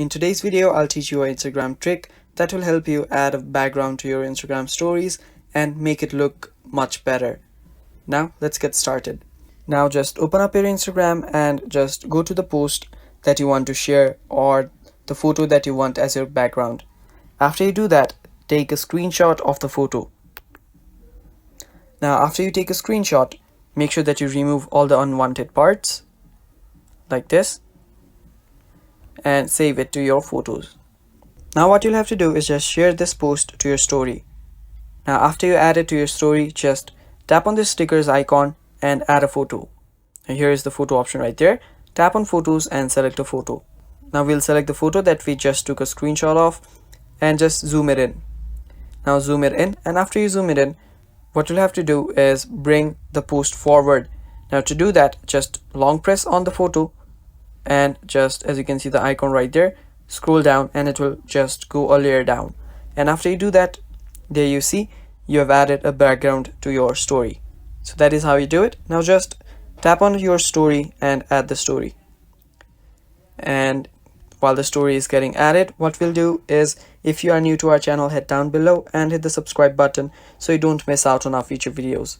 In today's video, I'll teach you an Instagram trick that will help you add a background to your Instagram stories and make it look much better. Now, let's get started. Now, just open up your Instagram and just go to the post that you want to share or the photo that you want as your background. After you do that, take a screenshot of the photo. Now, after you take a screenshot, make sure that you remove all the unwanted parts like this and save it to your photos. Now what you'll have to do is just share this post to your story. Now after you add it to your story, just tap on this stickers icon and add a photo. And here is the photo option right there. Tap on photos and select a photo. Now we'll select the photo that we just took a screenshot of and just zoom it in. Now zoom it in, and after you zoom it in, what you'll have to do is bring the post forward. Now to do that, just long press on the photo and just, as you can see the icon right there, scroll down and it will just go a layer down. And after you do that, there you see you have added a background to your story. So that is how you do it. Now just tap on your story and add the story. And while the story is getting added, what we'll do is, if you are new to our channel, head down below and hit the subscribe button so you don't miss out on our future videos.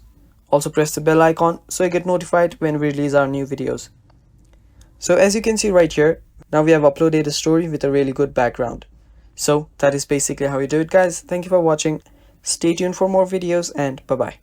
Also press the bell icon so you get notified when we release our new videos. So as you can see right here, now we have uploaded a story with a really good background. So that is basically how you do it, guys. Thank you for watching. Stay tuned for more videos and bye bye.